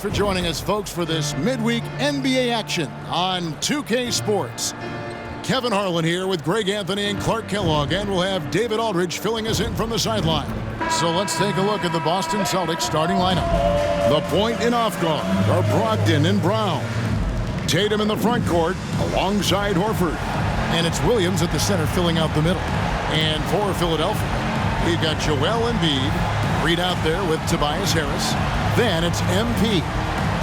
For joining us, folks, for this midweek NBA action on 2K Sports. Kevin Harlan here with Greg Anthony and Clark Kellogg, and we'll have David Aldridge filling us in from the sideline. So let's take a look at the Boston Celtics starting lineup. The point and off guard are Brogdon and Brown. Tatum in the front court alongside Horford. And it's Williams at the center filling out the middle. And for Philadelphia, we've got Joel Embiid, Reed out there with Tobias Harris. Then it's MP,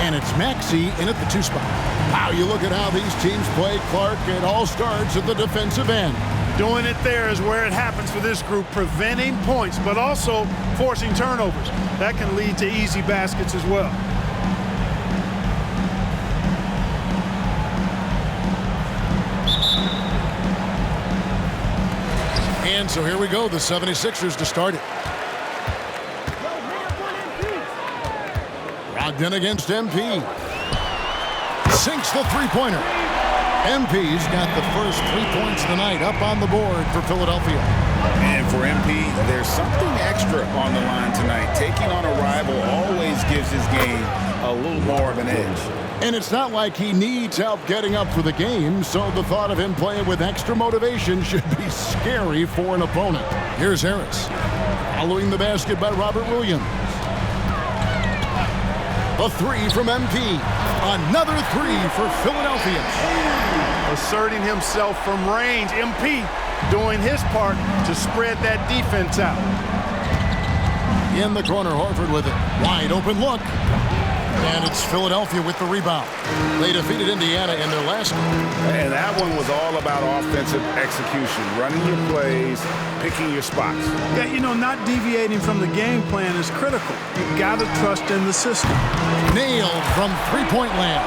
and it's Maxey in at the 2 spot. Wow, you look at how these teams play, Clark. It all starts at the defensive end. Doing it there is where it happens for this group, preventing points, but also forcing turnovers. That can lead to easy baskets as well. And so here we go, the 76ers to start it. Brogdon against MP. Sinks the three-pointer. MP's got the first 3 points of the night up on the board for Philadelphia. And for MP, there's something extra on the line tonight. Taking on a rival always gives his game a little more of an edge. And it's not like he needs help getting up for the game, so the thought of him playing with extra motivation should be scary for an opponent. Here's Harris. Following the basket by Robert Williams. A three from MP. Another three for Philadelphia. Asserting himself from range. MP doing his part to spread that defense out. In the corner, Horford with it. Wide open look. And it's Philadelphia with the rebound. They defeated Indiana in their last one. And that one was all about offensive execution. Running your plays, picking your spots. Yeah, you know, not deviating from the game plan is critical. You've got to trust in the system. Nailed from three-point land.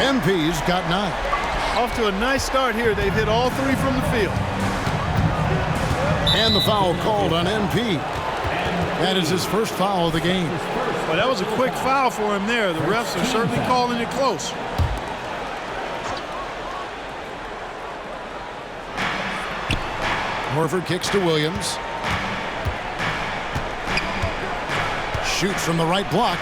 MP's got 9. Off to a nice start here. They've hit all 3 from the field. And the foul called on MP. That is his first foul of the game. Well, that was a quick foul for him there. The refs are certainly calling it close. Horford kicks to Williams. Shoots from the right block.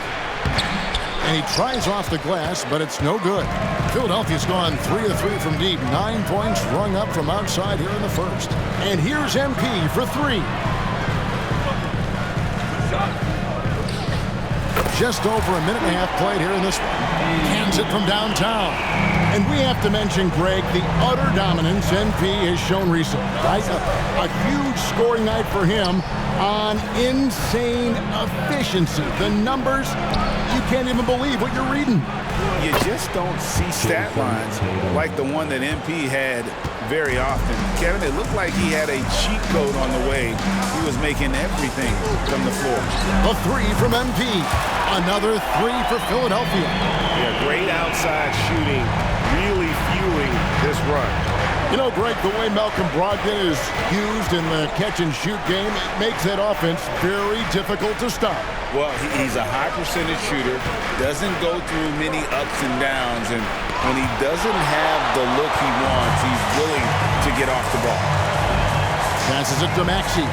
And he tries off the glass, but it's no good. Philadelphia's gone 3 of 3 from deep. 9 points rung up from outside here in the first. And here's MP for 3. Just over a minute and a half played here in this one. Cans it from downtown. And we have to mention, Greg, the utter dominance MP has shown recently. Right? A huge scoring night for him on insane efficiency. The numbers, you can't even believe what you're reading. You just don't see stat lines like the one that MP had very often. Kevin, it looked like he had a cheat code on the way. He was making everything from the floor. A 3 from MP. Another 3 for Philadelphia. Yeah, great outside shooting, really fueling this run. You know, Greg, the way Malcolm Brogdon is used in the catch-and-shoot game, it makes that offense very difficult to stop. Well, he's a high percentage shooter, doesn't go through many ups and downs, and when he doesn't have the look he wants, he's willing to get off the ball. Passes it to Maxey.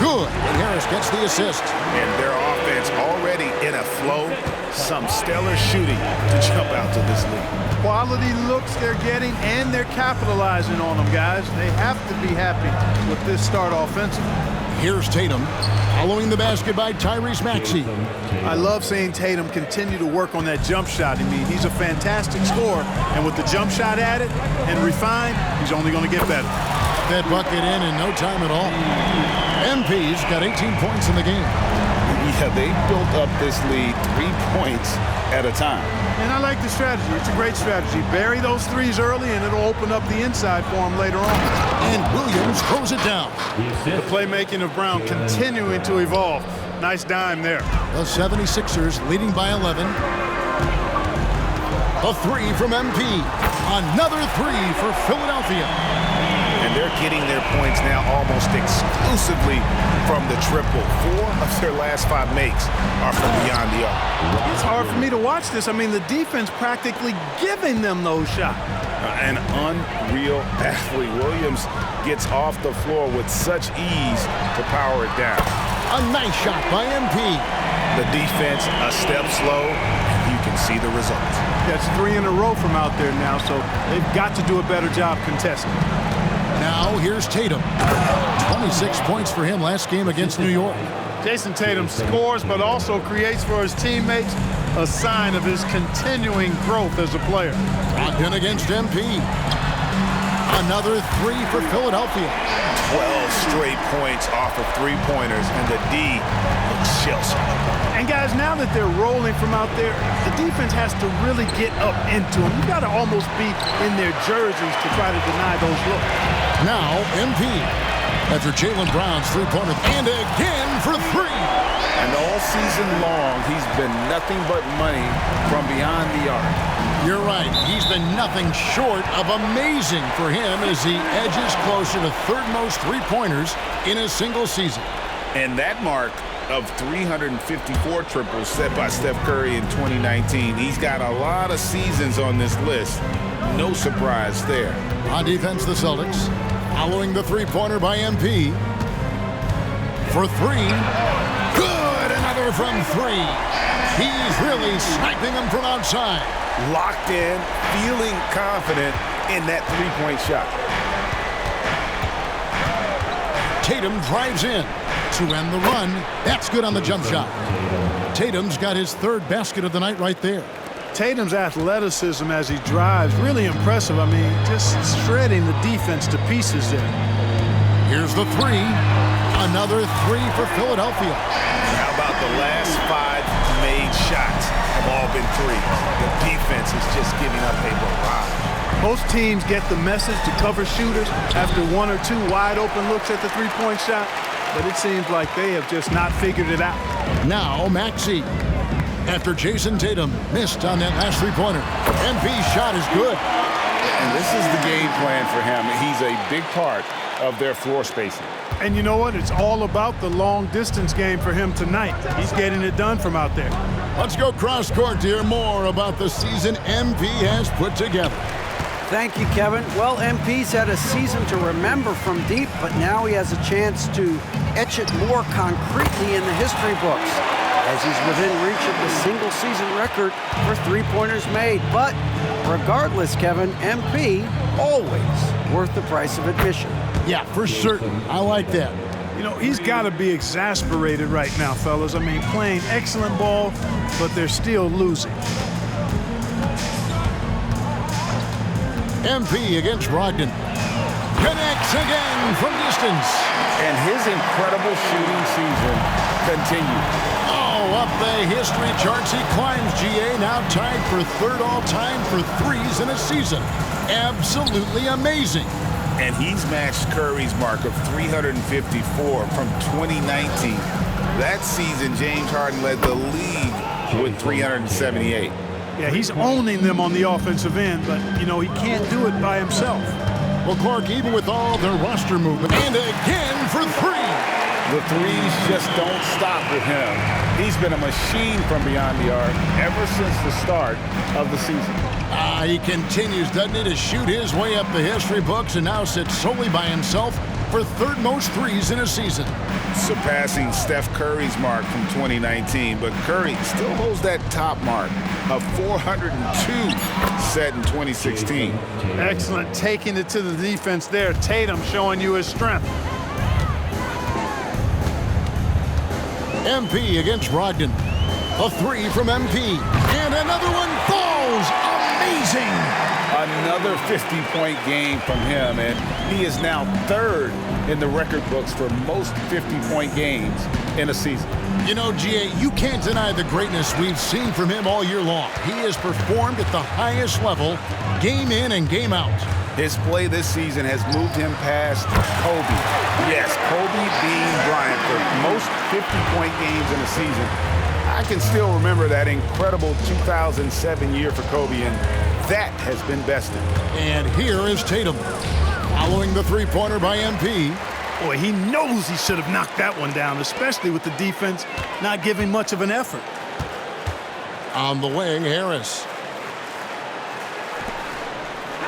Good, and Harris gets the assist. And their offense already in a flow. Some stellar shooting to jump out to this lead. Quality looks they're getting, and they're capitalizing on them, guys. They have to be happy with this start offensively. Here's Tatum, following the basket by Tyrese Maxey. I love seeing Tatum continue to work on that jump shot. I mean, he's a fantastic scorer, and with the jump shot added and refined, he's only going to get better. That bucket in no time at all. MP's got 18 points in the game. Yeah, they built up this lead 3 points at a time. And I like the strategy. It's a great strategy. Bury those threes early, and it'll open up the inside for him later on. And Williams throws it down. The playmaking of Brown continuing to evolve. Nice dime there. The 76ers leading by 11. A 3 from MP. Another 3 for Philadelphia. And they're getting their points now almost exclusively from the triple. 4 of their last 5 makes are from beyond the arc. It's hard for me to watch this. I mean, the defense practically giving them those shots. An unreal athlete. Williams gets off the floor with such ease to power it down. A nice shot by MP. The defense a step slow, and you can see the results. That's 3 in a row from out there now, so they've got to do a better job contesting. Now here's Tatum. 26 points for him last game against New York. Jason Tatum scores, but also creates for his teammates, a sign of his continuing growth as a player. Brogdon against MP. Another 3 for Philadelphia. 12 straight points off of three-pointers, and the D looks shell-shocked. And guys, now that they're rolling from out there, the defense has to really get up into them. You've got to almost be in their jerseys to try to deny those looks. Now MP. After Jaylen Brown's three-pointer, and again for 3. And all season long, he's been nothing but money from beyond the arc. You're right. He's been nothing short of amazing for him as he edges closer to third most three-pointers in a single season. And that mark of 354 triples set by Steph Curry in 2019, he's got a lot of seasons on this list. No surprise there. On defense, the Celtics, following the three-pointer by MP. For 3. Good! Another from 3. He's really sniping them from outside. Locked in, feeling confident in that three-point shot. Tatum drives in to end the run. That's good on the jump shot. Tatum's got his 3rd basket of the night right there. Tatum's athleticism as he drives, really impressive. I mean, just shredding the defense to pieces there. Here's the 3. Another 3 for Philadelphia. How about the last 5 made shots have all been threes? The defense is just giving up a barrage. Most teams get the message to cover shooters after 1 or 2 wide open looks at the three-point shot, but it seems like they have just not figured it out. Now Maxey. After Jason Tatum missed on that last three-pointer. MP's shot is good. And this is the game plan for him. He's a big part of their floor spacing. And you know what? It's all about the long-distance game for him tonight. He's getting it done from out there. Let's go cross-court to hear more about the season MP has put together. Thank you, Kevin. Well, MP's had a season to remember from deep, but now he has a chance to etch it more concretely in the history books, as he's within reach of the single-season record for three-pointers made. But regardless, Kevin, MP always worth the price of admission. Yeah, for certain. I like that. You know, he's got to be exasperated right now, fellas. I mean, playing excellent ball, but they're still losing. MP against Brogdon. Connects again from distance. And his incredible shooting season continues. Oh, up the history charts he climbs, GA, now tied for 3rd all-time for threes in a season. Absolutely amazing. And he's matched Curry's mark of 354 from 2019. That season, James Harden led the league with 378. Yeah, he's owning them on the offensive end, but, you know, he can't do it by himself. Well, Clark, even with all their roster movement, and again for 3. The threes just don't stop with him. He's been a machine from beyond the arc ever since the start of the season. He continues, doesn't he, to shoot his way up the history books and now sits solely by himself for 3rd most threes in a season. Surpassing Steph Curry's mark from 2019, but Curry still holds that top mark of 402 set in 2016. Excellent, taking it to the defense there. Tatum showing you his strength. MP against Brogdon. A 3 from MP. And another one falls. Amazing. Another 50-point game from him, and he is now 3rd in the record books for most 50-point games in a season. You know, GA, you can't deny the greatness we've seen from him all year long. He has performed at the highest level, game in and game out. His play this season has moved him past Kobe. Yes, Kobe being Bryant for most 50-point games in a season. I can still remember that incredible 2007 year for Kobe, and that has been bested. And here is Tatum, following the three-pointer by MP. Boy, he knows he should have knocked that one down, especially with the defense not giving much of an effort. On the wing, Harris.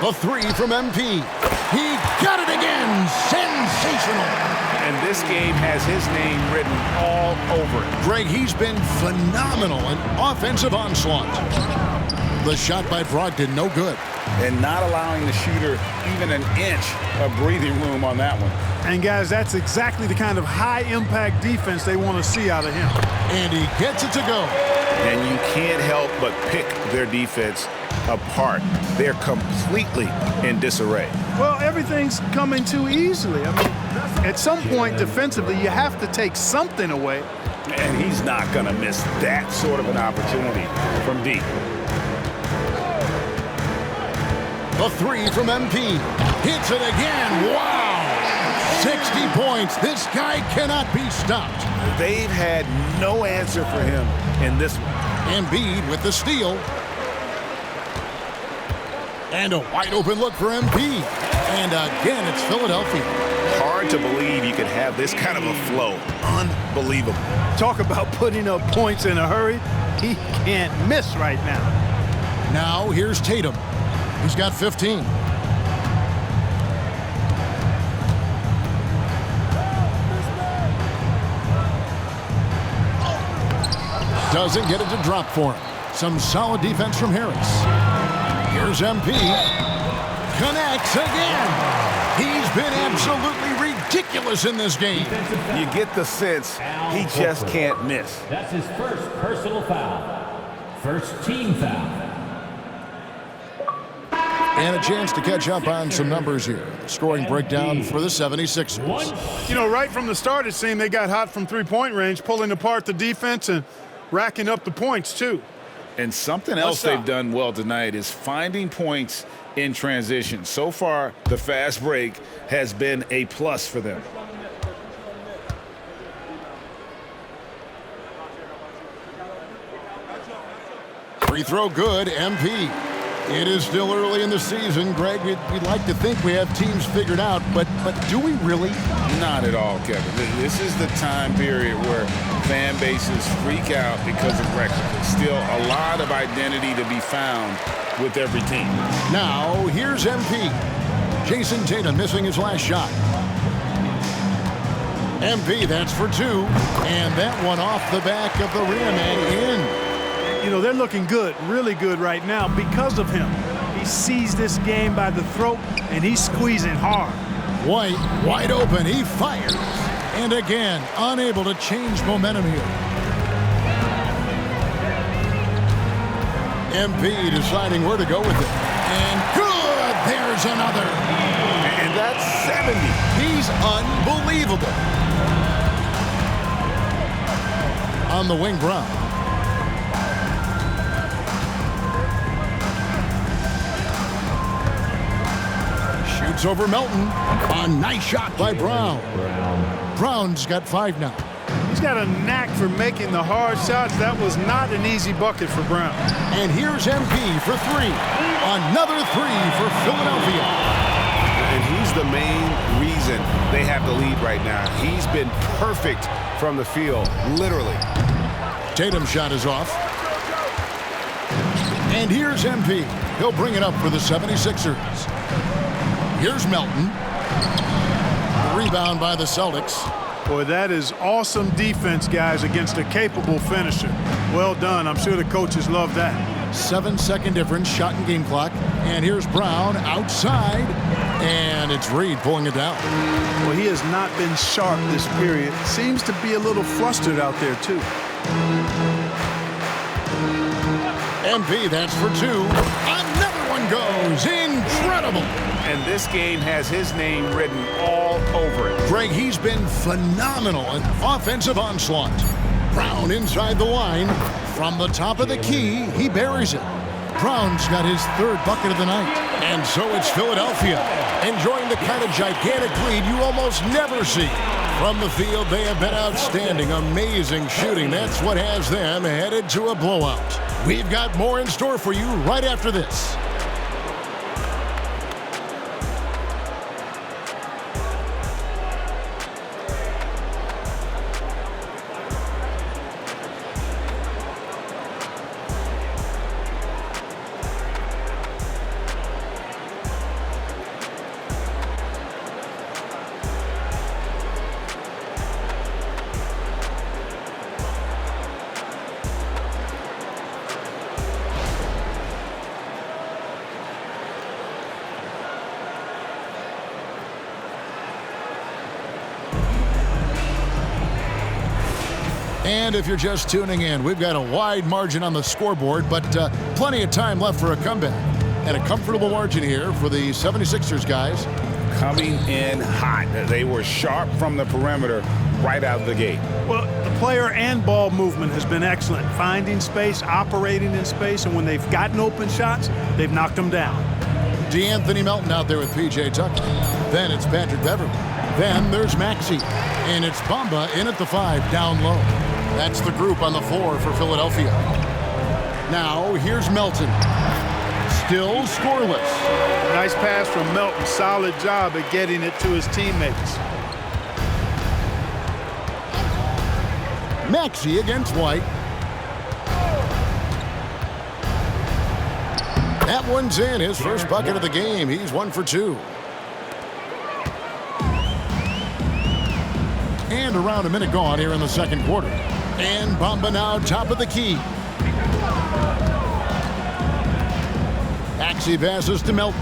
The 3 from MP. He got it again. Sensational. And this game has his name written all over it. Greg, he's been phenomenal in offensive onslaught. The shot by Brogdon, no good. And not allowing the shooter even an inch of breathing room on that one. And guys, that's exactly the kind of high-impact defense they want to see out of him. And he gets it to go. And you can't help but pick their defense apart. They're completely in disarray. Well, everything's coming too easily. I mean, at some point defensively, you have to take something away. And he's not going to miss that sort of an opportunity from deep. The three from MP. Hits it again. Wow! 60 points. This guy cannot be stopped. They've had no answer for him in this one. Embiid with the steal. And a wide open look for MP. And again, it's Philadelphia. Hard to believe you could have this kind of a flow. Unbelievable. Talk about putting up points in a hurry. He can't miss right now. Now here's Tatum. He's got 15. Doesn't get it to drop for him. Some solid defense from Harris. Here's MP. Connects again. He's been absolutely ridiculous in this game. You get the sense he just can't miss. That's his first personal foul. First team foul. And a chance to catch up on some numbers here. Scoring breakdown for the 76ers. You know, right from the start, it seemed they got hot from three-point range, pulling apart the defense and racking up the points, too. And something else they've done well tonight is finding points in transition. So far, the fast break has been a plus for them. Free throw good, MP. It is still early in the season, Greg. We'd like to think we have teams figured out, but do we really? Not at all, Kevin. This is the time period where fan bases freak out because of record. There's still a lot of identity to be found with every team. Now, here's MP. Jason Tatum missing his last shot. MP, that's for two. And that one off the back of the rim and in. You know, they're looking good, really good right now because of him. He sees this game by the throat, and he's squeezing hard. White, wide open, he fires. And again, unable to change momentum here. MP deciding where to go with it. And good! There's another. And that's 70. He's unbelievable. On the wing, Brown. Shoots over Melton. A nice shot by Brown. Brown's got 5 now. He's got a knack for making the hard shots. That was not an easy bucket for Brown. And here's MP for 3. Another 3 for Philadelphia. And he's the main reason they have the lead right now. He's been perfect from the field, literally. Tatum's shot is off. And here's MP. He'll bring it up for the 76ers. Here's Melton. Rebound by the Celtics. Boy, that is awesome defense, guys, against a capable finisher. Well done. I'm sure the coaches love that. 7-second difference, shot and game clock. And here's Brown outside. And it's Reed pulling it down. Well, he has not been sharp this period. Seems to be a little flustered out there, too. MP, that's for 2. Another one goes. Incredible. And this game has his name written all over it. Greg, he's been phenomenal in offensive onslaught. Brown inside the line. From the top of the key, he buries it. Brown's got his 3rd bucket of the night. And so it's Philadelphia, enjoying the kind of gigantic lead you almost never see. From the field, they have been outstanding, amazing shooting. That's what has them headed to a blowout. We've got more in store for you right after this. And if you're just tuning in, we've got a wide margin on the scoreboard, but plenty of time left for a comeback. And a comfortable margin here for the 76ers guys. Coming in hot. They were sharp from the perimeter right out of the gate. Well, the player and ball movement has been excellent. Finding space, operating in space, and when they've gotten open shots, they've knocked them down. D'Anthony Melton out there with P.J. Tucker. Then it's Patrick Beverly. Then there's Maxey. And it's Bamba in at the 5, down low. That's the group on the floor for Philadelphia. Now, here's Melton. Still scoreless. Nice pass from Melton. Solid job at getting it to his teammates. Maxey against White. That one's in. His first bucket of the game. He's 1 for 2. And around a minute gone here in the second quarter. And Bamba now top of the key. Maxey passes to Melton.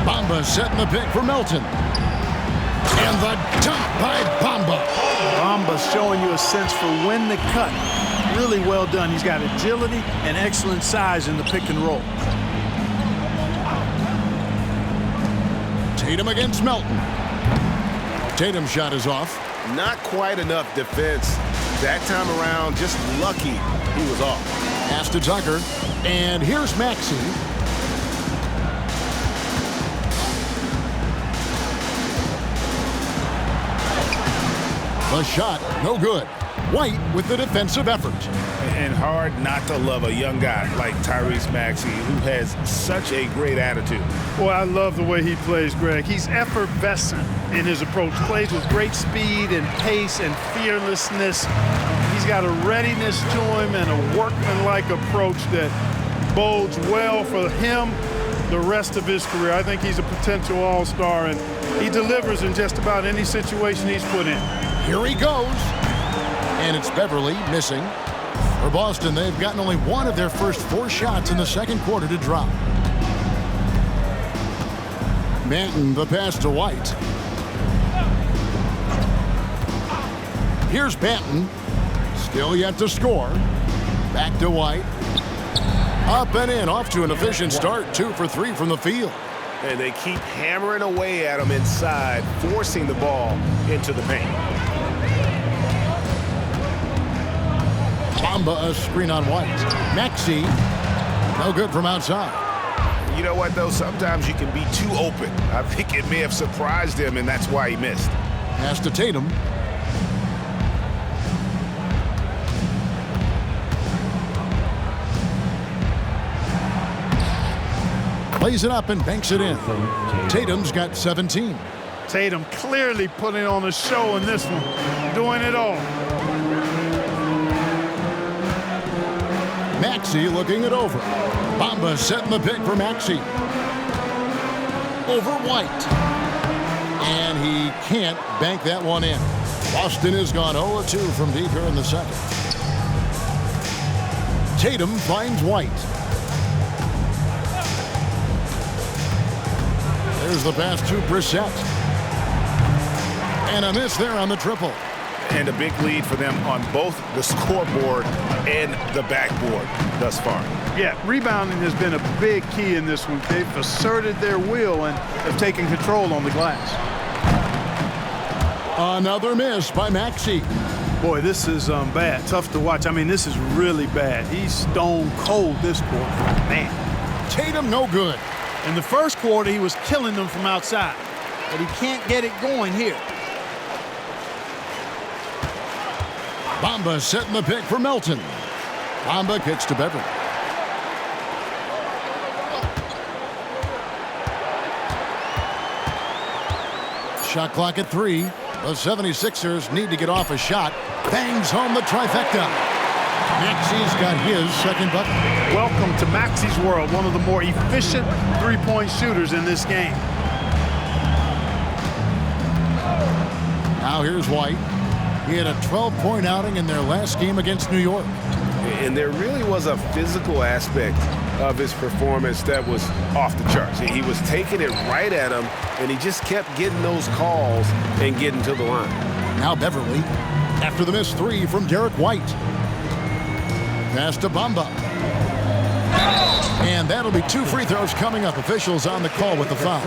Bamba setting the pick for Melton. And the dunk by Bamba. Bamba's showing you a sense for when to cut. Really well done. He's got agility and excellent size in the pick and roll. Tatum against Melton. Tatum's shot is off. Not quite enough defense. That time around, just lucky he was off. Pass to Tucker. And here's Maxey. The shot, no good. White with the defensive effort. And hard not to love a young guy like Tyrese Maxey, who has such a great attitude. Boy, I love the way he plays, Greg. He's effervescent in his approach. Plays with great speed and pace and fearlessness. He's got a readiness to him and a workmanlike approach that bodes well for him the rest of his career. I think he's a potential all-star, and he delivers in just about any situation he's put in. Here he goes. And it's Beverly missing. For Boston, they've gotten only one of their first 4 shots in the second quarter to drop. Manton, the pass to White. Here's Manton. Still yet to score. Back to White. Up and in, off to an efficient start. 2 for 3 from the field. And they keep hammering away at him inside, forcing the ball into the paint. Bamba a screen on White. Maxey, no good from outside. You know what, though? Sometimes you can be too open. I think it may have surprised him, and that's why he missed. Pass to Tatum. Plays it up and banks it in. Tatum's got 17. Tatum clearly putting on a show in this one, doing it all. Maxey looking it over. Bamba setting the pick for Maxey. Over White. And he can't bank that one in. Boston has gone 0-2 from deep here in the second. Tatum finds White. There's the pass to Brissett. And a miss there on the triple. And a big lead for them on both the scoreboard and the backboard thus far. Yeah, rebounding has been a big key in this one. They've asserted their will and have taken control on the glass. Another miss by Maxey. Boy, this is bad. Tough to watch. I mean, this is really bad. He's stone cold this quarter. Man. Tatum no good. In the first quarter, he was killing them from outside. But he can't get it going here. Bamba setting the pick for Melton. Bamba kicks to Beverly. Shot clock at 3. The 76ers need to get off a shot. Bangs home the trifecta. Maxey's got his second bucket. Welcome to Maxey's world, one of the more efficient three-point shooters in this game. Now here's White. He had a 12-point outing in their last game against New York. And there really was a physical aspect of his performance that was off the charts. He was taking it right at him, and he just kept getting those calls and getting to the line. Now Beverly after the missed three from Derek White. Pass to Bamba. And that'll be 2 free throws coming up. Officials on the call with the foul.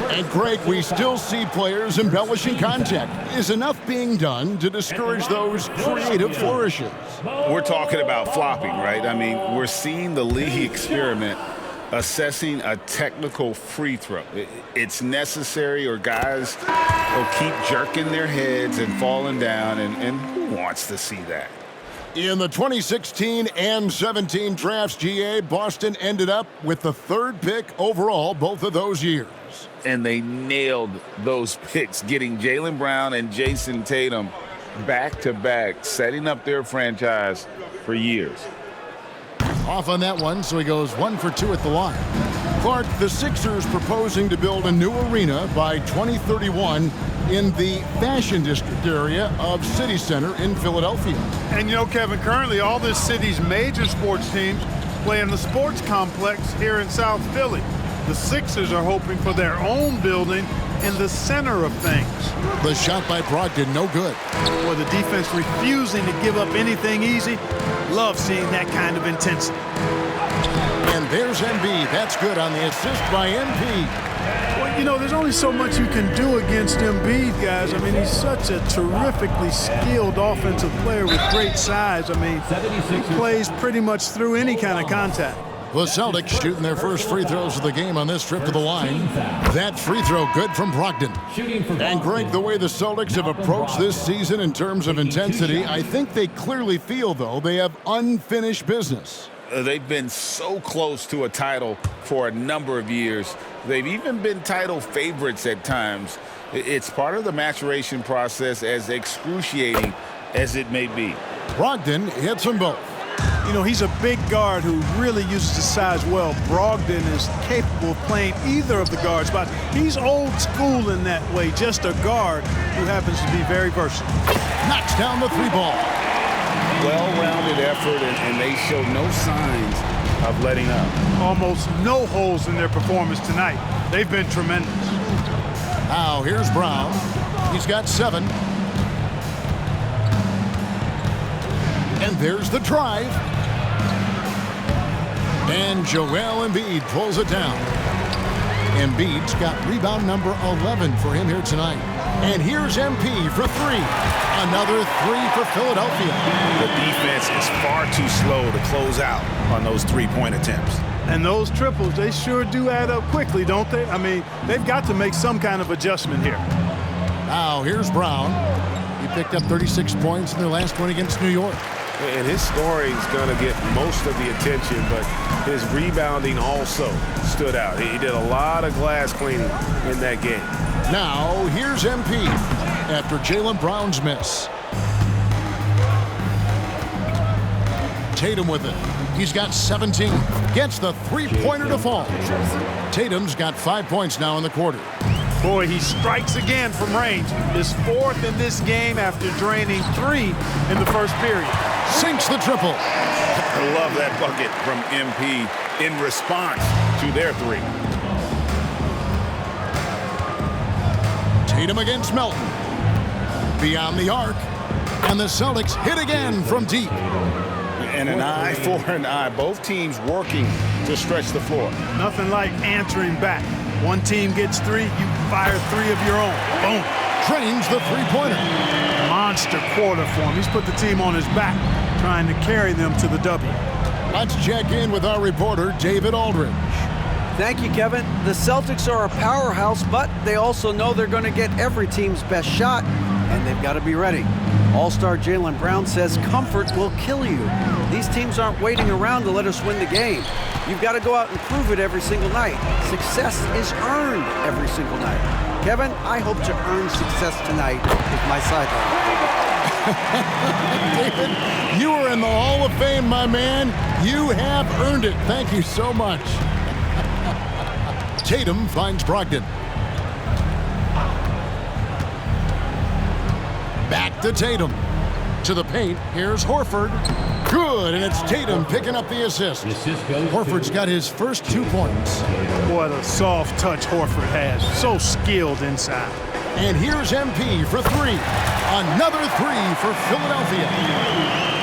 And Greg, we still see players embellishing contact. Is enough being done to discourage those creative flourishes? We're talking about flopping, right? I mean, we're seeing the league experiment assessing a technical free throw. It's necessary or guys will keep jerking their heads and falling down, and who wants to see that? In the 2016 and 17 drafts, GA, Boston ended up with the 3rd pick overall both of those years. And they nailed those picks, getting Jaylen Brown and Jason Tatum back-to-back, setting up their franchise for years. Off on that one, so he goes 1 for 2 at the line. Clark, the Sixers proposing to build a new arena by 2031 in the Fashion District area of City Center in Philadelphia. And you know, Kevin, currently all this city's major sports teams play in the sports complex here in South Philly. The Sixers are hoping for their own building in the center of things. The shot by Brogdon, no good. Boy, the defense refusing to give up anything easy. Love seeing that kind of intensity. And there's Embiid. That's good on the assist by MP. Well, you know, there's only so much you can do against Embiid, guys. I mean, he's such a terrifically skilled offensive player with great size. I mean, he plays pretty much through any kind of contact. The Celtics shooting their first free throws of the game on this trip to the line. That free throw good from Brogdon. And Greg, the way the Celtics have approached this season in terms of intensity, I think they clearly feel, though, they have unfinished business. They've been so close to a title for a number of years. They've even been title favorites at times. It's part of the maturation process, as excruciating as it may be. Brogdon hits them both. You know, he's a big guard who really uses his size well. Brogdon is capable of playing either of the guard spots. He's old school in that way, just a guard who happens to be very versatile. Knocks down the 3-ball. Well-rounded effort, and they show no signs of letting up. Almost no holes in their performance tonight. They've been tremendous. Now here's Brown. He's got 7. And there's the drive. And Joel Embiid pulls it down. Embiid's got rebound number 11 for him here tonight. And here's MP for 3. Another 3 for Philadelphia. The defense is far too slow to close out on those 3-point attempts. And those triples, they sure do add up quickly, don't they? I mean, they've got to make some kind of adjustment here. Now here's Brown. He picked up 36 points in their last one against New York. And his scoring is going to get most of the attention, but his rebounding also stood out. He did a lot of glass cleaning in that game. Now, here's MP after Jaylen Brown's miss. Tatum with it. He's got 17. Gets the 3-pointer to fall. Tatum's got 5 points now in the quarter. Boy, he strikes again from range. His 4th in this game after draining 3 in the first period. Sinks the triple. I love that bucket from MP in response to their 3. Tatum against Melton. Beyond the arc. And the Celtics hit again from deep. And an eye for an eye. Both teams working to stretch the floor. Nothing like answering back. One team gets 3, you fire 3 of your own. Boom. Drains the 3-pointer. Monster quarter for him. He's put the team on his back, trying to carry them to the W. Let's check in with our reporter, David Aldridge. Thank you, Kevin. The Celtics are a powerhouse, but they also know they're going to get every team's best shot, and they've got to be ready. All-star Jaylen Brown says comfort will kill you. These teams aren't waiting around to let us win the game. You've got to go out and prove it every single night. Success is earned every single night. Kevin, I hope to earn success tonight with my sideline. David, you are in the Hall of Fame, my man. You have earned it. Thank you so much. Tatum finds Brogdon. Back to Tatum. To the paint. Here's Horford. Good, and it's Tatum picking up the assist. Horford's got his first 2 points. What a soft touch Horford has. So skilled inside. And here's MP for three. Another three for Philadelphia.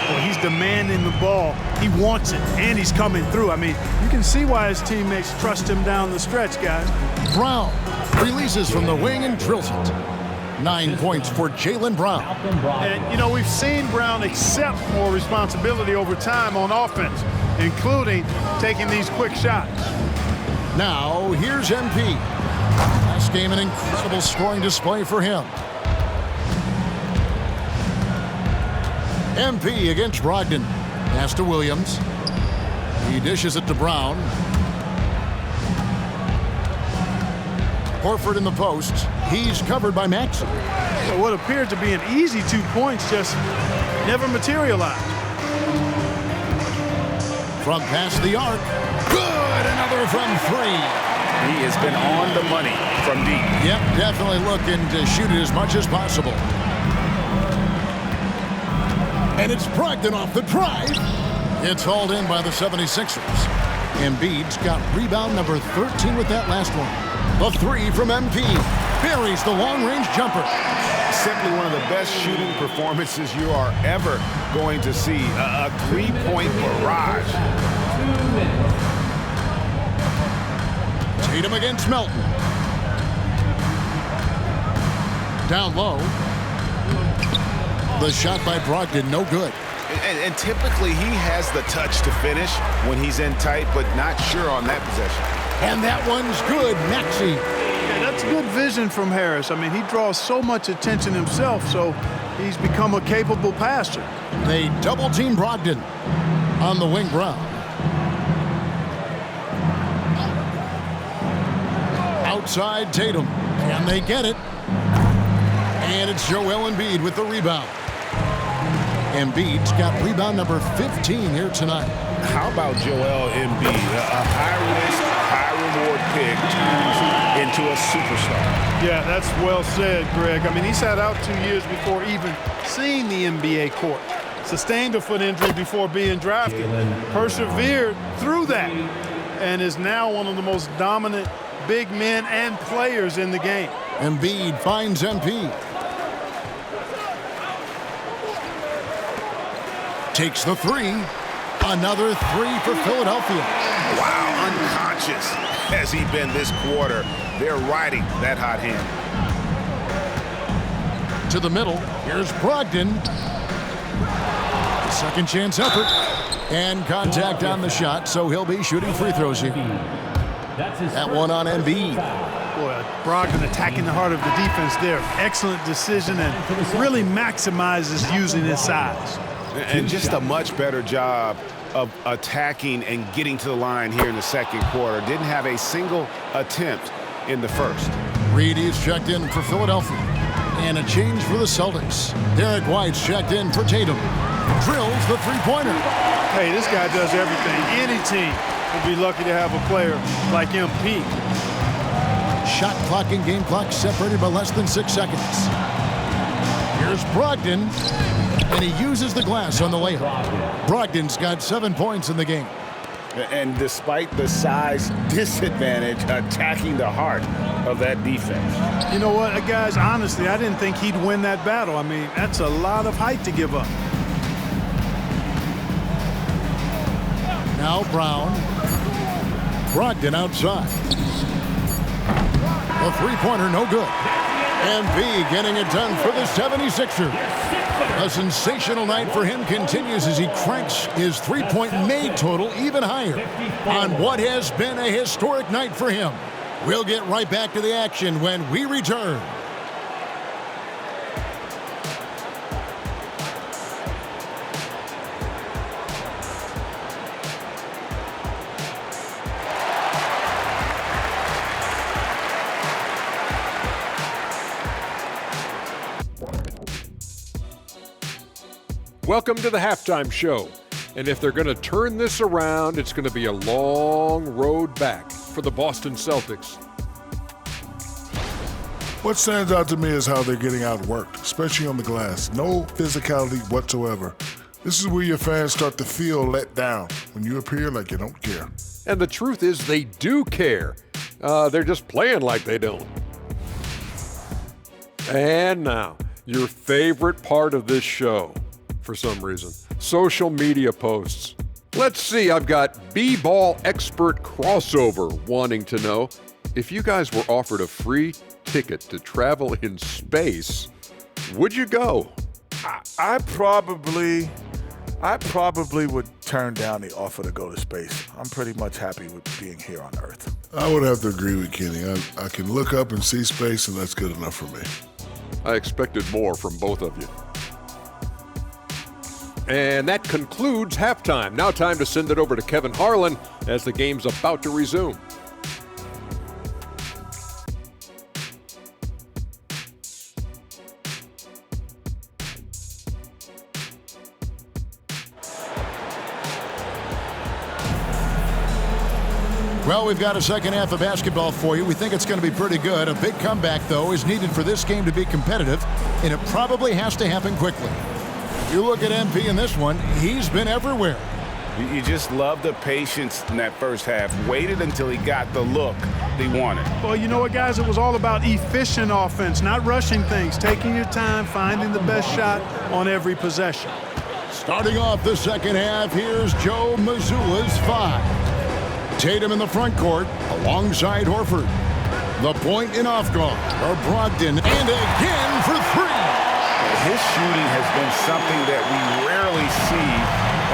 Well, he's demanding the ball. He wants it, and he's coming through. I mean, you can see why his teammates trust him down the stretch, guys. Brown releases from the wing and drills it. 9 points for Jaylen Brown. And, you know, we've seen Brown accept more responsibility over time on offense, including taking these quick shots. Now, here's MP. Last game, an incredible scoring display for him. MP against Brogdon. Pass to Williams. He dishes it to Brown. Horford in the post. He's covered by Maxey. So what appeared to be an easy 2 points just never materialized. From past the arc. Good! Another from three. He has been on the money from deep. Yep, definitely looking to shoot it as much as possible. And it's Brogdon off the drive. It's hauled in by the 76ers. Embiid's got rebound number 13 with that last one. The three from MP. Buries the long-range jumper. Simply one of the best shooting performances you are ever going to see. A three-point barrage. Tatum against Melton. Down low. The shot by Brogdon, no good. And typically he has the touch to finish when he's in tight, but not sure on that possession. And that one's good, Maxey. Yeah, that's good vision from Harris. I mean, he draws so much attention himself, so he's become a capable passer. They double-team Brogdon on the wing. Brown. Outside Tatum. Can they get it? And it's Joel Embiid with the rebound. Embiid's got rebound number 15 here tonight. How about Joel Embiid? A high-risk, high-reward pick into a superstar. Yeah, that's well said, Greg. I mean, he sat out 2 years before even seeing the NBA court. Sustained a foot injury before being drafted. Persevered through that and is now one of the most dominant big men and players in the game. Embiid finds MP. Takes the three. Another three for Philadelphia. Wow, unconscious has he been this quarter. They're riding that hot hand. To the middle. Here's Brogdon. Second chance effort. And contact on the shot, so he'll be shooting free throws here. That one on Embiid. Boy, Brogdon attacking the heart of the defense there. Excellent decision and really maximizes using his size. And just a much better job of attacking and getting to the line here in the second quarter. Didn't have a single attempt in the first. Reed is checked in for Philadelphia. And a change for the Celtics. Derek White's checked in for Tatum. Drills the three-pointer. Hey, this guy does everything. Any team would be lucky to have a player like MP. Shot clock and game clock separated by less than 6 seconds. Here's Brogdon. And he uses the glass on the layup. Brogdon's got 7 points in the game. And despite the size disadvantage, attacking the heart of that defense. You know what, guys, honestly, I didn't think he'd win that battle. I mean, that's a lot of height to give up. Now Brown. Brogdon outside. The three-pointer, no good. MP getting it done for the 76ers. A sensational night for him continues as he cranks his three-point made total even higher on what has been a historic night for him. We'll get right back to the action when we return. Welcome to the halftime show. And if they're going to turn this around, it's going to be a long road back for the Boston Celtics. What stands out to me is how they're getting outworked, especially on the glass. No physicality whatsoever. This is where your fans start to feel let down when you appear like you don't care. And the truth is they do care. They're just playing like they don't. And now, your favorite part of this show, for some reason, social media posts. Let's see, I've got B-ball expert crossover wanting to know if you guys were offered a free ticket to travel in space, would you go? I probably would turn down the offer to go to space. I'm pretty much happy with being here on Earth. I would have to agree with Kenny. I can look up and see space, and that's good enough for me. I expected more from both of you. And that concludes halftime. Now time to send it over to Kevin Harlan as the game's about to resume. Well, we've got a second half of basketball for you. We think it's going to be pretty good. A big comeback, though, is needed for this game to be competitive, and it probably has to happen quickly. You look at MP in this one, he's been everywhere. You just love the patience in that first half. Waited until he got the look he wanted. Well, you know what, guys? It was all about efficient offense, not rushing things, taking your time, finding the best shot on every possession. Starting off the second half, here's Joe Mazzulla's 5. Tatum in the front court alongside Horford. The point in off guard for Brogdon, and again for 3. His shooting has been something that we rarely see,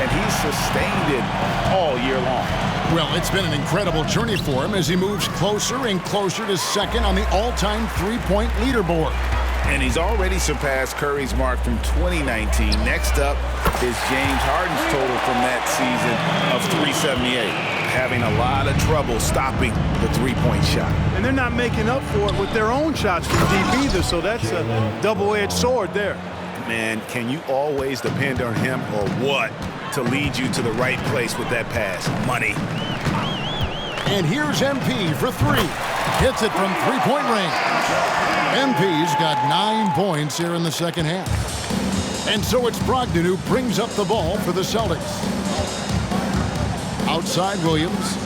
and he's sustained it all year long. Well, it's been an incredible journey for him as he moves closer and closer to second on the all-time three-point leaderboard. And he's already surpassed Curry's mark from 2019. Next up is James Harden's total from that season of 378. Having a lot of trouble stopping the three-point shot. And they're not making up for it with their own shots from deep either, so that's a double-edged sword there. Man, can you always depend on him or what to lead you to the right place with that pass? Money. And here's MP for 3. Hits it from three-point range. MP's got 9 points here in the second half. And so it's Brogdon who brings up the ball for the Celtics. Outside Williams.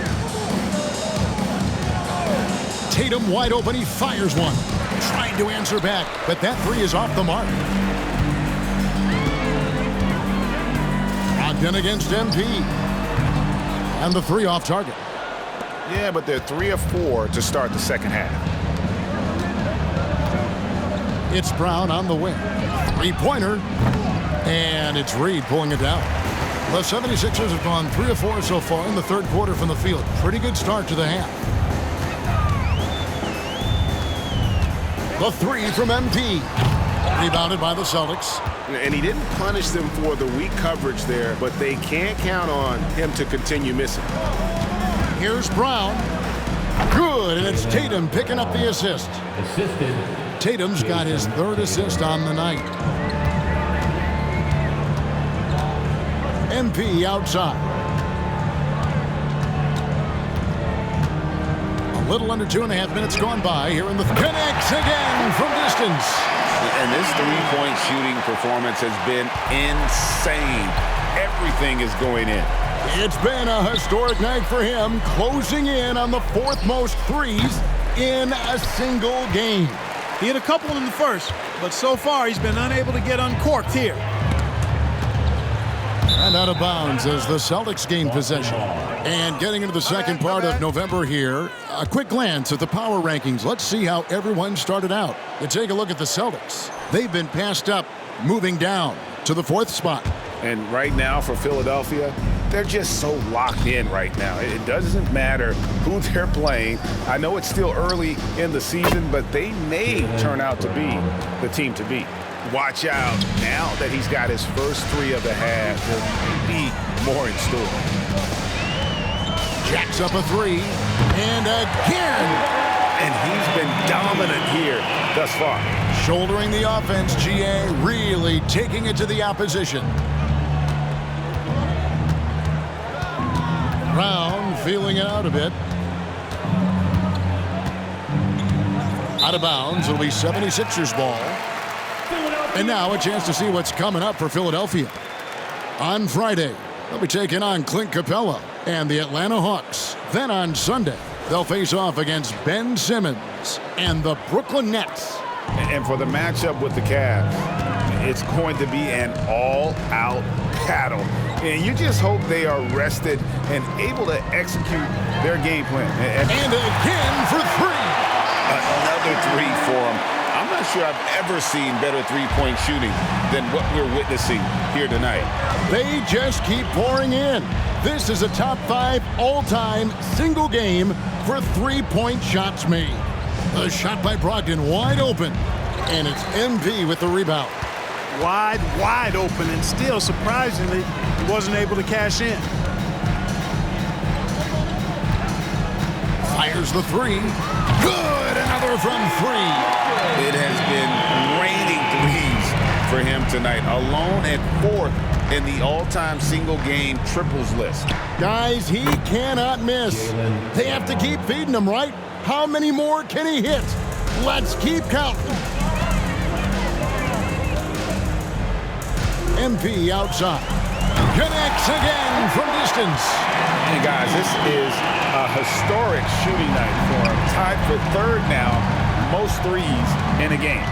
Tatum wide open. He fires one. Trying to answer back, but that 3 is off the mark. Brogdon against MP. And the 3 off target. Yeah, but they're 3 of 4 to start the second half. It's Brown on the wing. Three-pointer. And it's Reed pulling it down. The 76ers have gone 3 of 4 so far in the third quarter from the field. Pretty good start to the half. The 3 from MP. Rebounded by the Celtics. And he didn't punish them for the weak coverage there, but they can't count on him to continue missing. Here's Brown. Good, and it's Tatum picking up the assist. Assisted. Tatum's got his 3rd assist on the night. MP outside. A little under 2.5 minutes gone by here in the connects again from distance. And this three-point shooting performance has been insane. Everything is going in. It's been a historic night for him, closing in on the 4th most threes in a single game. He had a couple in the first, but so far he's been unable to get uncorked here. And out of bounds as the Celtics gain possession. And getting into the second part of November here, a quick glance at the power rankings. Let's see how everyone started out. You take a look at the Celtics. They've been passed up, moving down to the 4th spot. And right now for Philadelphia, they're just so locked in right now. It doesn't matter who they're playing. I know it's still early in the season, but they may turn out to be the team to beat. Watch out now that he's got his first 3 of the half. There may be more in store. Jacks up a 3, and again. And he's been dominant here thus far. Shouldering the offense, GA really taking it to the opposition. Brown feeling it out a bit. Out of bounds, it'll be 76ers ball. And now a chance to see what's coming up for Philadelphia. On Friday, they'll be taking on Clint Capella and the Atlanta Hawks. Then on Sunday, they'll face off against Ben Simmons and the Brooklyn Nets. And for the matchup with the Cavs, it's going to be an all-out battle. And you just hope they are rested and able to execute their game plan. And again for three. Another three for him. I'm not sure I've ever seen better three-point shooting than what we're witnessing here tonight. They just keep pouring in. This is a top 5 all-time single game for three-point shots made. A shot by Brogdon wide open, and it's MP with the rebound. Wide open, and still, surprisingly, he wasn't able to cash in. Fires the three. Good, another from three. It has been raining threes for him tonight, alone at 4th in the all-time single-game triples list. Guys, he cannot miss. They have to keep feeding him, right? How many more can he hit? Let's keep counting. MP outside. Connects again from distance. Hey, guys, this is a historic shooting night for him. Tied for 3rd now, most threes in a game.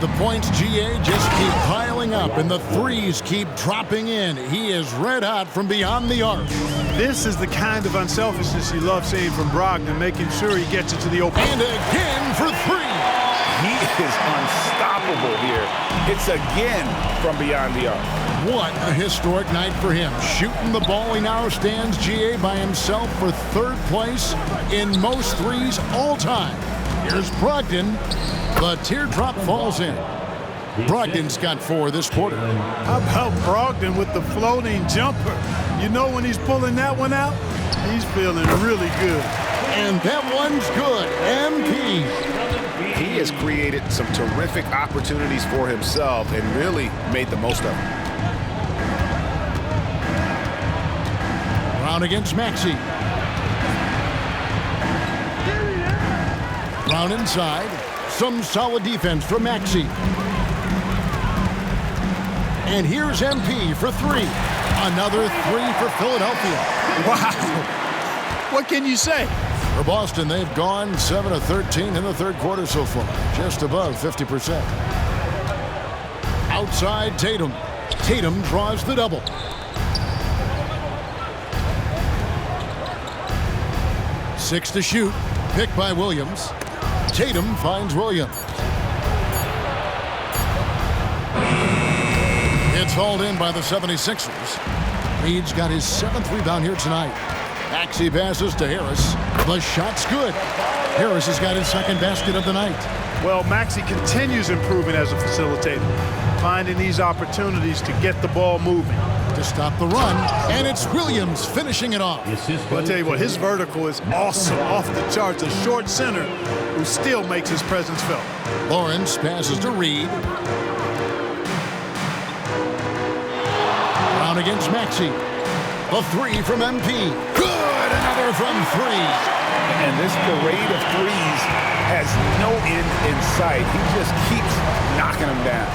The points, GA, just keep piling up, and the threes keep dropping in. He is red hot from beyond the arc. This is the kind of unselfishness you love seeing from Brogdon, making sure he gets it to the open. And again for three. He is unstoppable here. It's again from beyond the arc. What a historic night for him. Shooting the ball, he now stands, GA, by himself for 3rd place in most threes all time. Here's Brogdon. The teardrop falls in. Brogdon's got 4 this quarter. How about Brogdon with the floating jumper? You know when he's pulling that one out, he's feeling really good. And that one's good. MP. He has created some terrific opportunities for himself and really made the most of them. Brown against Maxey. Brown inside. Some solid defense from Maxey. And here's MP for 3. Another 3 for Philadelphia. Wow. What can you say? For Boston, they've gone 7 of 13 in the 3rd quarter so far. Just above 50%. Outside Tatum. Tatum draws the double. Six to shoot. Picked by Williams. Tatum finds Williams. It's hauled in by the 76ers. Reed's got his 7th rebound here tonight. Maxey passes to Harris. The shot's good. Harris has got his 2nd basket of the night. Well, Maxey continues improving as a facilitator, finding these opportunities to get the ball moving. To stop the run, and it's Williams finishing it off. Well, I'll tell you what, his vertical is awesome, off the charts. A short center who still makes his presence felt. Lawrence passes to Reed. Brown against Maxey. A 3 from MP. Good, another from 3. And this parade of threes has no end in sight. He just keeps knocking them down.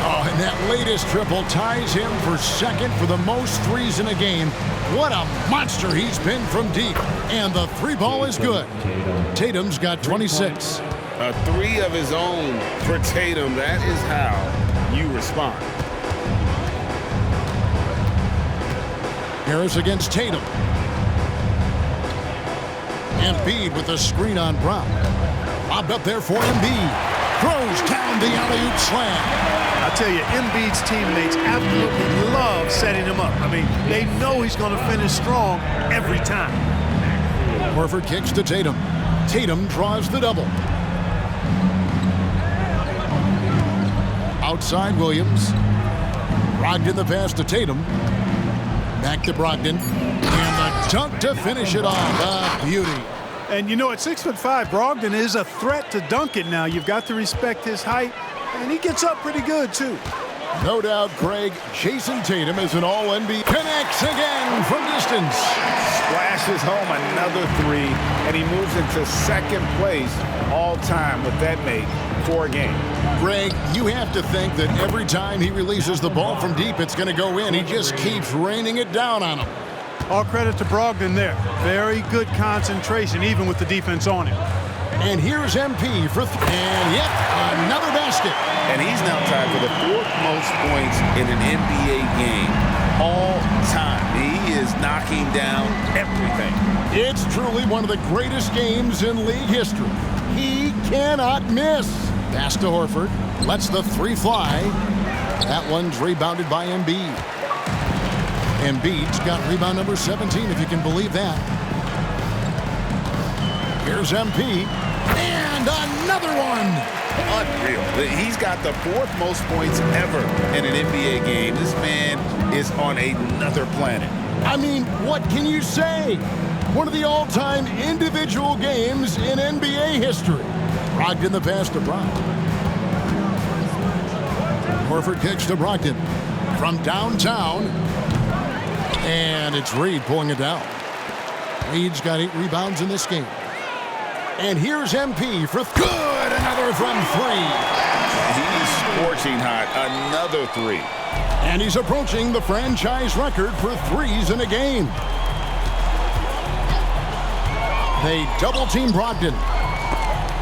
Oh, and that latest triple ties him for 2nd for the most threes in a game. What a monster he's been from deep. And the 3 ball is good. Tatum's got 26. A 3 of his own for Tatum. That is how you respond. Harris against Tatum. Embiid with a screen on Brown. Lobbed up there for Embiid. Throws down the alley-oop slam. I tell you, Embiid's teammates absolutely love setting him up. I mean, they know he's going to finish strong every time. Horford kicks to Tatum. Tatum draws the double. Outside Williams. Brogdon the pass to Tatum. Back to Brogdon. And the dunk to finish it off. A beauty. And you know, at 6'5", Brogdon is a threat to dunk it now. You've got to respect his height, and he gets up pretty good, too. No doubt, Craig, Jason Tatum is an all-NBA. Connects again from distance. Splashes home another 3, and he moves into 2nd place all-time with that make for a game. Greg, you have to think that every time he releases the ball from deep, it's going to go in. He just keeps raining it down on him. All credit to Brogdon there. Very good concentration, even with the defense on him. And here's MP for and yep, another basket. And he's now tied for the 4th most points in an NBA game all time. He is knocking down everything. It's truly one of the greatest games in league history. He cannot miss. Pass to Horford. Lets the 3 fly. That one's rebounded by Embiid. Embiid's got rebound number 17, if you can believe that. Here's MP. And another one. Unreal. He's got the 4th most points ever in an NBA game. This man is on another planet. I mean, what can you say? One of the all-time individual games in NBA history. Brogdon the pass to Brown. Horford kicks to Brogdon from downtown. And it's Reed pulling it down. Reed's got 8 rebounds in this game. And here's MP for good. Another from 3. He's scorching hot. Another 3. And he's approaching the franchise record for 3s in a game. They double-team Brogdon.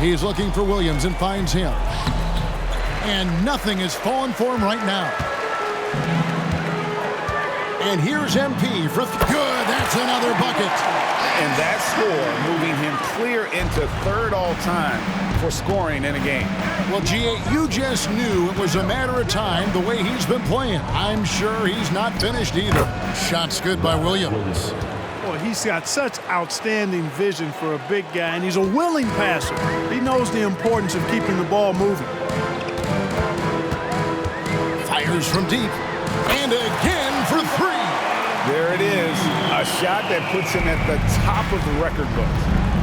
He's looking for Williams and finds him. And nothing is falling for him right now. And here's MP for good. That's another bucket. And that score moving him clear into 3rd all-time for scoring in a game. Well, G.A., you just knew it was a matter of time the way he's been playing. I'm sure he's not finished either. Shot's good by Williams. Boy, he's got such outstanding vision for a big guy, and he's a willing passer. He knows the importance of keeping the ball moving. Fires from deep. And again for 3. There it is. A shot that puts him at the top of the record books.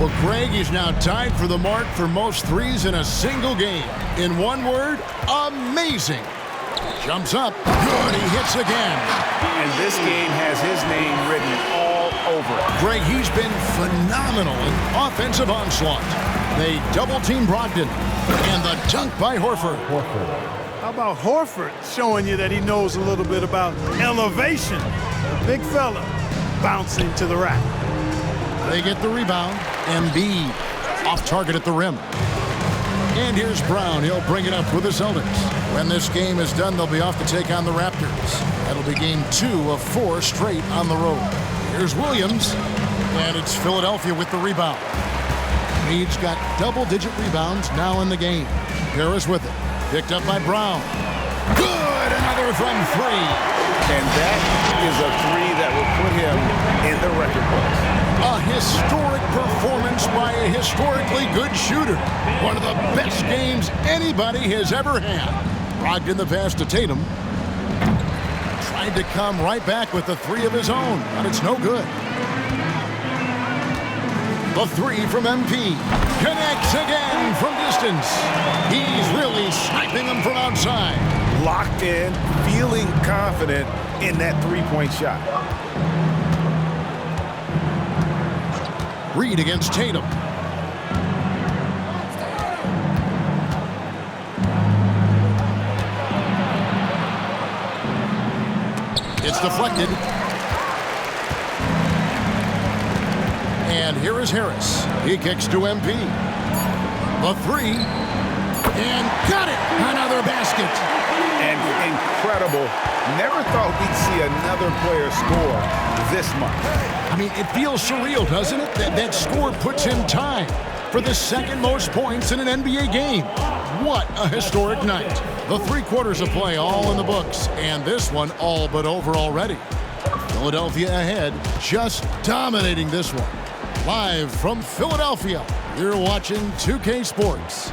Well, Greg is now tied for the mark for most 3s in a single game. In one word, amazing. Jumps up. Good. He hits again. And this game has his name written all over it. Greg, he's been phenomenal in offensive onslaught. They double-team Brogdon. And the dunk by Horford. How about Horford showing you that he knows a little bit about elevation? A big fella bouncing to the rack. They get the rebound. Embiid off target at the rim. And here's Brown. He'll bring it up with the Celtics. When this game is done, they'll be off to take on the Raptors. That'll be game 2 of 4 straight on the road. Here's Williams. And it's Philadelphia with the rebound. Reed's got double-digit rebounds now in the game. Harris with it. Picked up by Brown. Good! Another from 3. And that is a 3 that will put him in the record books. A historic performance by a historically good shooter. One of the best games anybody has ever had. Brogdon the pass to Tatum. Tried to come right back with the 3 of his own, but it's no good. The 3 from MP. Connects again from distance. He's really sniping them from outside. Locked in, feeling confident in that 3-point shot. Reed against Tatum. It's deflected. And here is Harris. He kicks to MP. The 3. And got it! Another basket. And incredible. Never thought we'd see another player score this much. I mean, it feels surreal, doesn't it? That score puts him tied for the 2nd most points in an NBA game. What a historic night. The 3 quarters of play all in the books, and this one all but over already. Philadelphia ahead, just dominating this one. Live from Philadelphia, you're watching 2K Sports.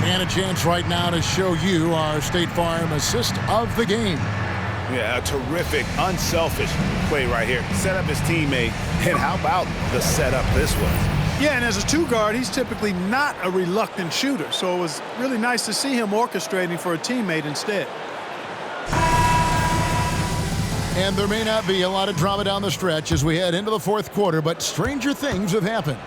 And a chance right now to show you our State Farm assist of the game. Yeah, a terrific, unselfish play right here. Set up his teammate, and how about the setup this was? Yeah, and as a two guard, he's typically not a reluctant shooter. So it was really nice to see him orchestrating for a teammate instead. And there may not be a lot of drama down the stretch as we head into the fourth quarter, but stranger things have happened.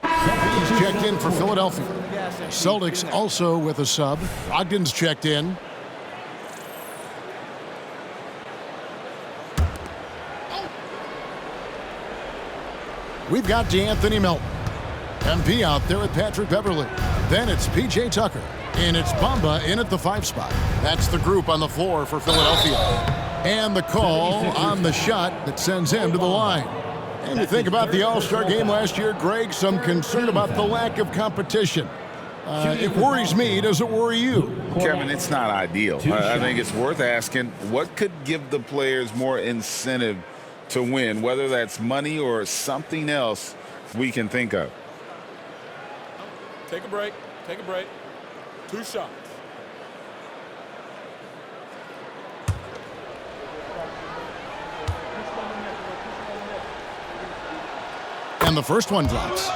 He's checked in for Philadelphia. Celtics also with a sub. Brogdon's checked in. We've got DeAnthony Melton. MP out there with Patrick Beverly. Then it's P.J. Tucker. And it's Bamba in at the 5 spot. That's the group on the floor for Philadelphia. And the call on the shot that sends him to the line. And you think about the All-Star game last year, Greg, some concern about the lack of competition. It worries me. Does it worry you? Kevin, it's not ideal. I think it's worth asking what could give the players more incentive to win, whether that's money or something else we can think of. Take a break. Take a break. 2 shots. And the first one drops.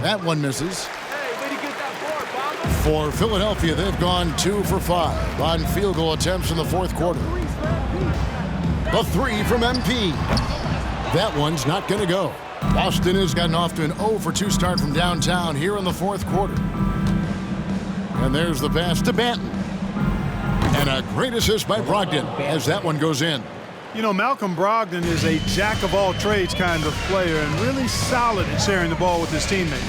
That one misses. For Philadelphia, they've gone 2 for 5 on field goal attempts in the fourth quarter. The 3 from MP. That one's not going to go. Boston has gotten off to an 0 for 2 start from downtown here in the fourth quarter. And there's the pass to Banton. And a great assist by Brogdon as that one goes in. You know, Malcolm Brogdon is a jack-of-all-trades kind of player and really solid at sharing the ball with his teammates.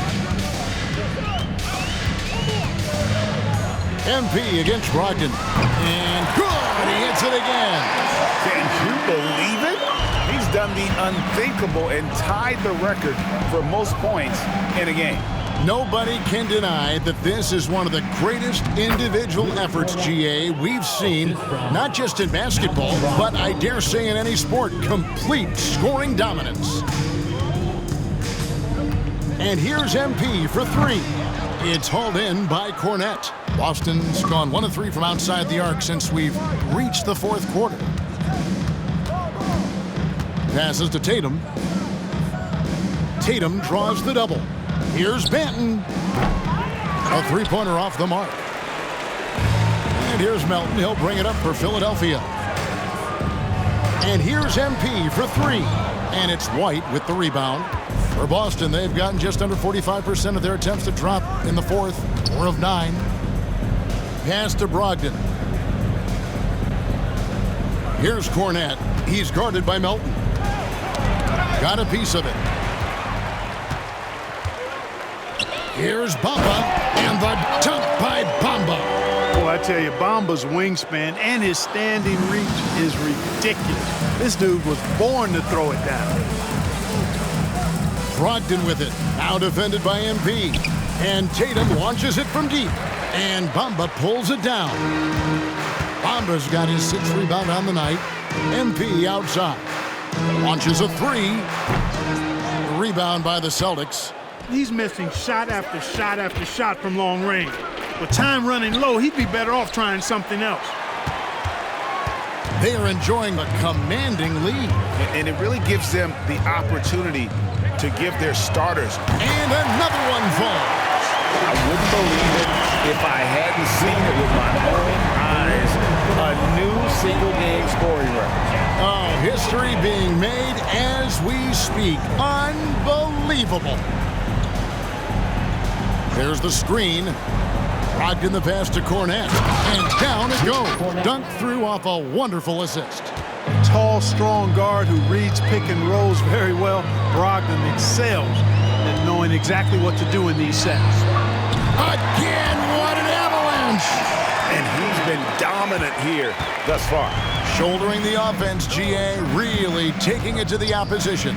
MP against Brogdon. And good! He hits it again. Can you believe it? He's done the unthinkable and tied the record for most points in a game. Nobody can deny that this is one of the greatest individual efforts, GA, we've seen, not just in basketball, but I dare say in any sport. Complete scoring dominance. And here's MP for 3. It's hauled in by Cornette. Boston's gone 1 of 3 from outside the arc since we've reached the fourth quarter. Passes to Tatum. Tatum draws the double. Here's Banton. A 3-pointer off the mark. And here's Melton. He'll bring it up for Philadelphia. And here's MP for 3. And it's White with the rebound. For Boston, they've gotten just under 45% of their attempts to drop in the fourth. 4 of 9. Pass to Brogdon. Here's Cornette. He's guarded by Melton. Got a piece of it. Here's Bamba, and the dunk by Bamba. Boy, I tell you, Bamba's wingspan and his standing reach is ridiculous. This dude was born to throw it down. Brogdon with it, now defended by MP. And Tatum launches it from deep, and Bamba pulls it down. Bamba's got his 6th rebound on the night. MP outside. Launches a 3. Rebound by the Celtics. He's missing shot after shot after shot from long range. With time running low, he'd be better off trying something else. They are enjoying a commanding lead. And it really gives them the opportunity to give their starters. And another one falls. I wouldn't believe it if I hadn't seen it with my own eyes. A new single-game scoring record. Oh, history being made as we speak. Unbelievable. There's the screen. Brogdon the pass to Cornette. And down it goes. Dunked through off a wonderful assist. Tall, strong guard who reads pick and rolls very well. Brogdon excels at knowing exactly what to do in these sets. Again, what an avalanche! And he's been dominant here thus far. Shouldering the offense, GA really taking it to the opposition.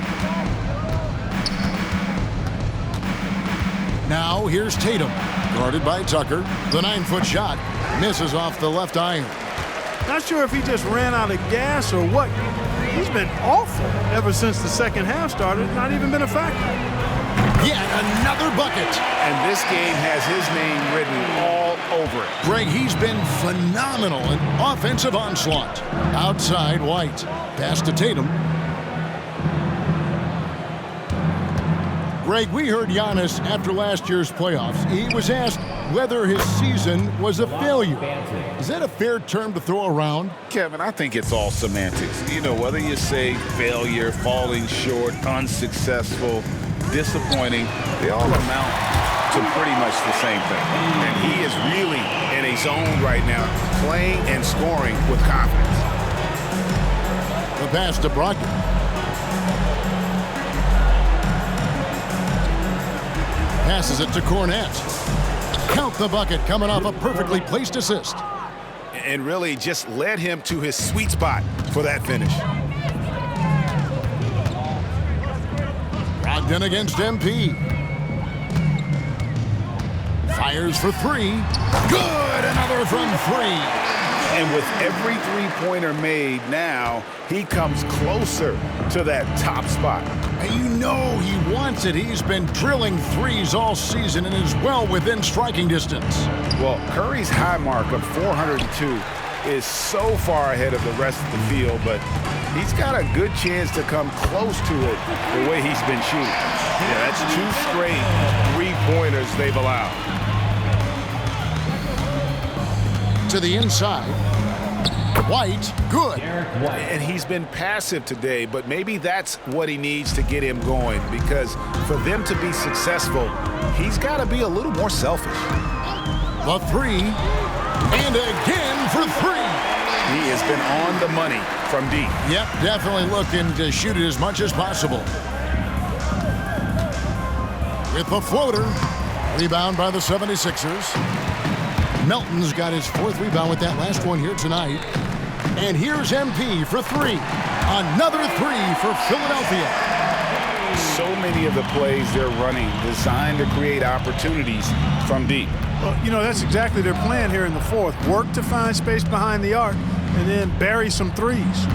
Now here's Tatum, guarded by Tucker. The 9-foot shot misses off the left iron. Not sure if he just ran out of gas or what. He's been awful ever since the second half started. Not even been a factor. Yet another bucket. And this game has his name written all over it. Greg, he's been phenomenal in offensive onslaught. Outside White. Pass to Tatum. Greg, we heard Giannis after last year's playoffs. He was asked whether his season was a failure. Is that a fair term to throw around? Kevin, I think it's all semantics. You know, whether you say failure, falling short, unsuccessful, disappointing, they all amount to pretty much the same thing. And he is really in a zone right now, playing and scoring with confidence. The pass to Brogdon. Passes it to Cornette. Count the bucket coming off a perfectly placed assist. And really just led him to his sweet spot for that finish. Brogdon against MP. Fires for three. Good! Another from three. And with every three-pointer made now, he comes closer to that top spot. And you know he wants it. He's been drilling threes all season and is well within striking distance. Well, Curry's high mark of 402 is so far ahead of the rest of the field, but he's got a good chance to come close to it the way he's been shooting. Yeah, that's 2 straight three-pointers they've allowed. To the inside. White, good. And he's been passive today, but maybe that's what he needs to get him going, because for them to be successful, he's got to be a little more selfish. The three, and again for three. He has been on the money from deep. Yep, definitely looking to shoot it as much as possible. With the floater, rebound by the 76ers. Melton's got his 4th rebound with that last one here tonight. And here's MP for three. Another three for Philadelphia. So many of the plays they're running designed to create opportunities from deep. Well, you know, that's exactly their plan here in the 4th. Work to find space behind the arc and then bury some threes.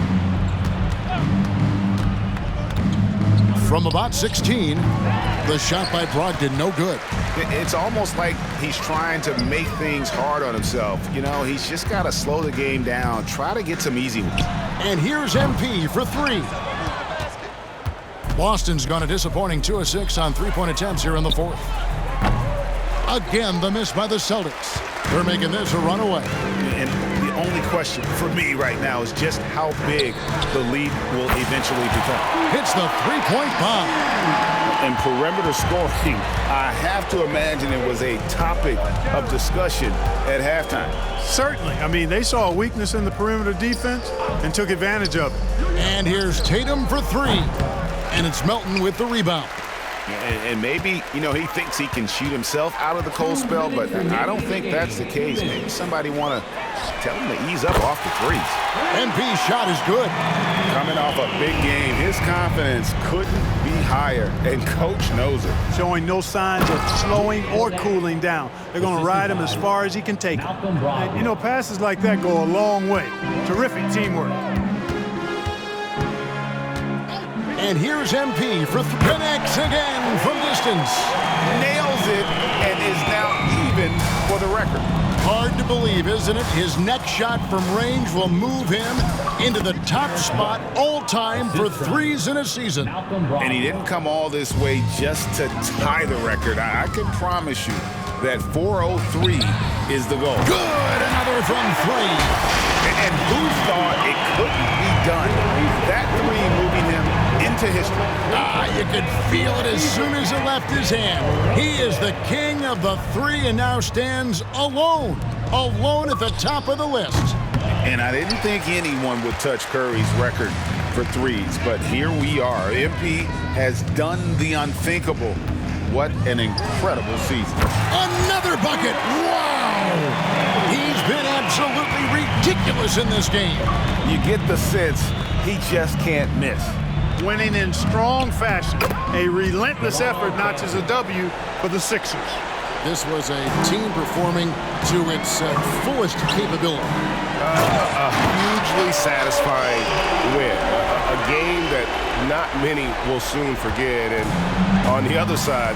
From about 16, the shot by Brogdon, no good. It's almost like he's trying to make things hard on himself. You know, he's just got to slow the game down, try to get some easy ones. And here's MP for three. Boston's gone a disappointing 2 of 6 on three-point attempts here in the 4th. Again, the miss by the Celtics. They're making this a runaway. And the only question for me right now is just how big the lead will eventually become. Hits the three-point bomb. And perimeter scoring, I have to imagine it was a topic of discussion at halftime. Certainly. I mean, they saw a weakness in the perimeter defense and took advantage of it. And here's Tatum for three. And it's Melton with the rebound. And maybe, you know, he thinks he can shoot himself out of the cold spell, but I don't think that's the case. Maybe somebody want to tell him to ease up off the threes. MP's shot is good. Coming off a big game, his confidence couldn't be higher, and Coach knows it. Showing no signs of slowing or cooling down. They're going to ride him as far as he can take him. And, you know, passes like that go a long way. Terrific teamwork. And here's MP for connects again from distance. Nails it and is now even for the record. Hard to believe, isn't it? His next shot from range will move him into the top spot all time for threes in a season. And he didn't come all this way just to tie the record. I can promise you that 403 is the goal. Good, another from three. And who thought it couldn't be done? That three moving him into history. You could feel it as soon as it left his hand. He is the king of the three and now stands alone at the top of the list. And I didn't think anyone would touch Curry's record for threes, but here we are. MP has done the unthinkable. What an incredible season. Another bucket. Wow! He's been absolutely ridiculous ridiculous in this game. You get the sense he just can't miss. Winning in strong fashion. A relentless effort notches a W for the Sixers. This was a team performing to its fullest capability. A hugely satisfying win. A game that not many will soon forget. And on the other side,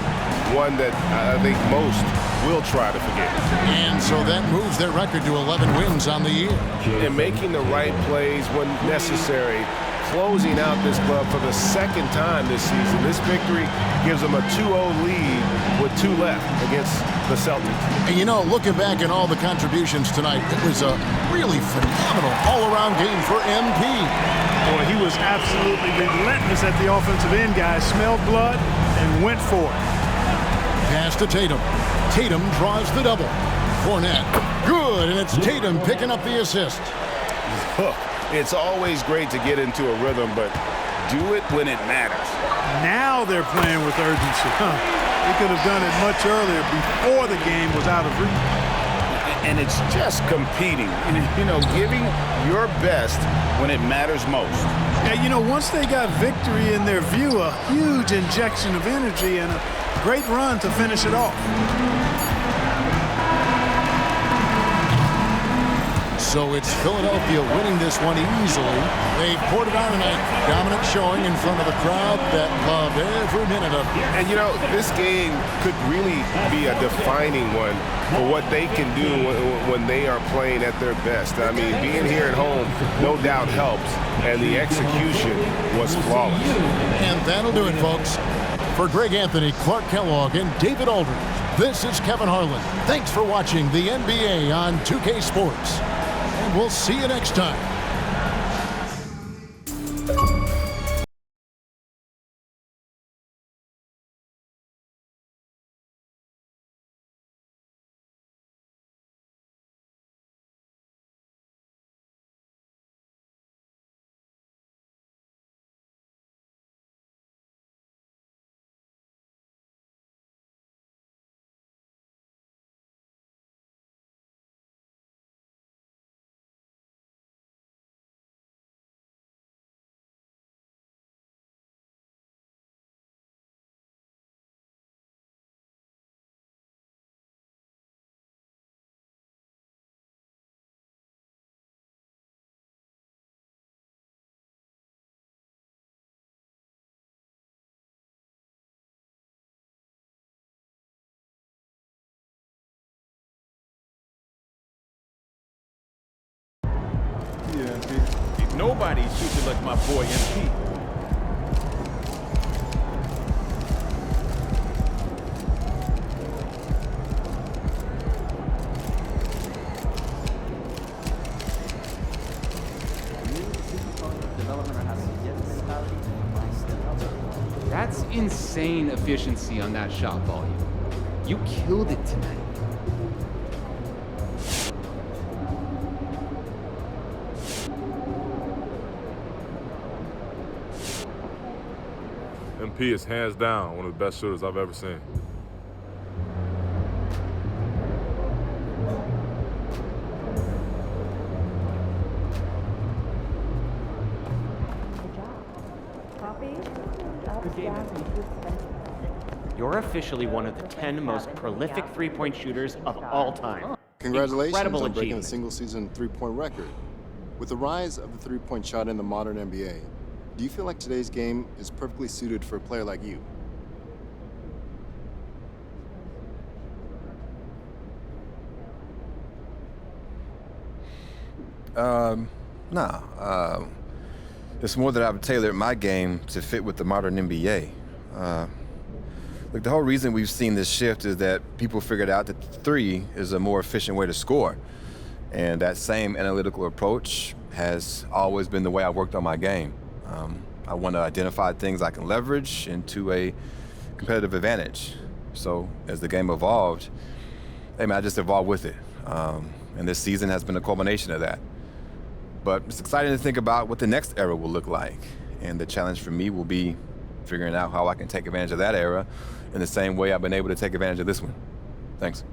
one that I think most will try to forget. And so that moves their record to 11 wins on the year. And making the right plays when necessary, closing out this club for the second time this season. This victory gives them a 2-0 lead with 2 left against the Celtics. And you know, looking back at all the contributions tonight, it was a really phenomenal all-around game for MP. Boy, he was absolutely relentless at the offensive end, guys. Smelled blood and went for it. Pass to Tatum. Tatum draws the double. Fournette, good, and it's Tatum picking up the assist. It's always great to get into a rhythm, but do it when it matters. Now they're playing with urgency. They could have done it much earlier before the game was out of reach. And it's just competing, you know, giving your best when it matters most. Yeah, you know, once they got victory in their view, a huge injection of energy and a great run to finish it off. So it's Philadelphia winning this one easily. They poured it on tonight. Dominant showing in front of the crowd that loved every minute of it. And, you know, this game could really be a defining one for what they can do when they are playing at their best. I mean, being here at home no doubt helps, and the execution was flawless. And that'll do it, folks. For Greg Anthony, Clark Kellogg, and David Aldridge, this is Kevin Harlan. Thanks for watching the NBA on 2K Sports. And we'll see you next time. Nobody shoots it like my boy MP. That's insane efficiency on that shot volume. You killed it tonight. MP is hands down one of the best shooters I've ever seen. You're officially one of the 10 most prolific three-point shooters of all time. Congratulations Incredible on breaking the achievement. single-season three-point record. With the rise of the three-point shot in the modern NBA, do you feel like today's game is perfectly suited for a player like you? Nah. It's more that I've tailored my game to fit with the modern NBA. Look, the whole reason we've seen this shift is that people figured out that the three is a more efficient way to score. And that same analytical approach has always been the way I worked on my game. I want to identify things I can leverage into a competitive advantage. So as the game evolved, hey man, I just evolved with it. And this season has been a culmination of that. But it's exciting to think about what the next era will look like. And the challenge for me will be figuring out how I can take advantage of that era in the same way I've been able to take advantage of this one. Thanks.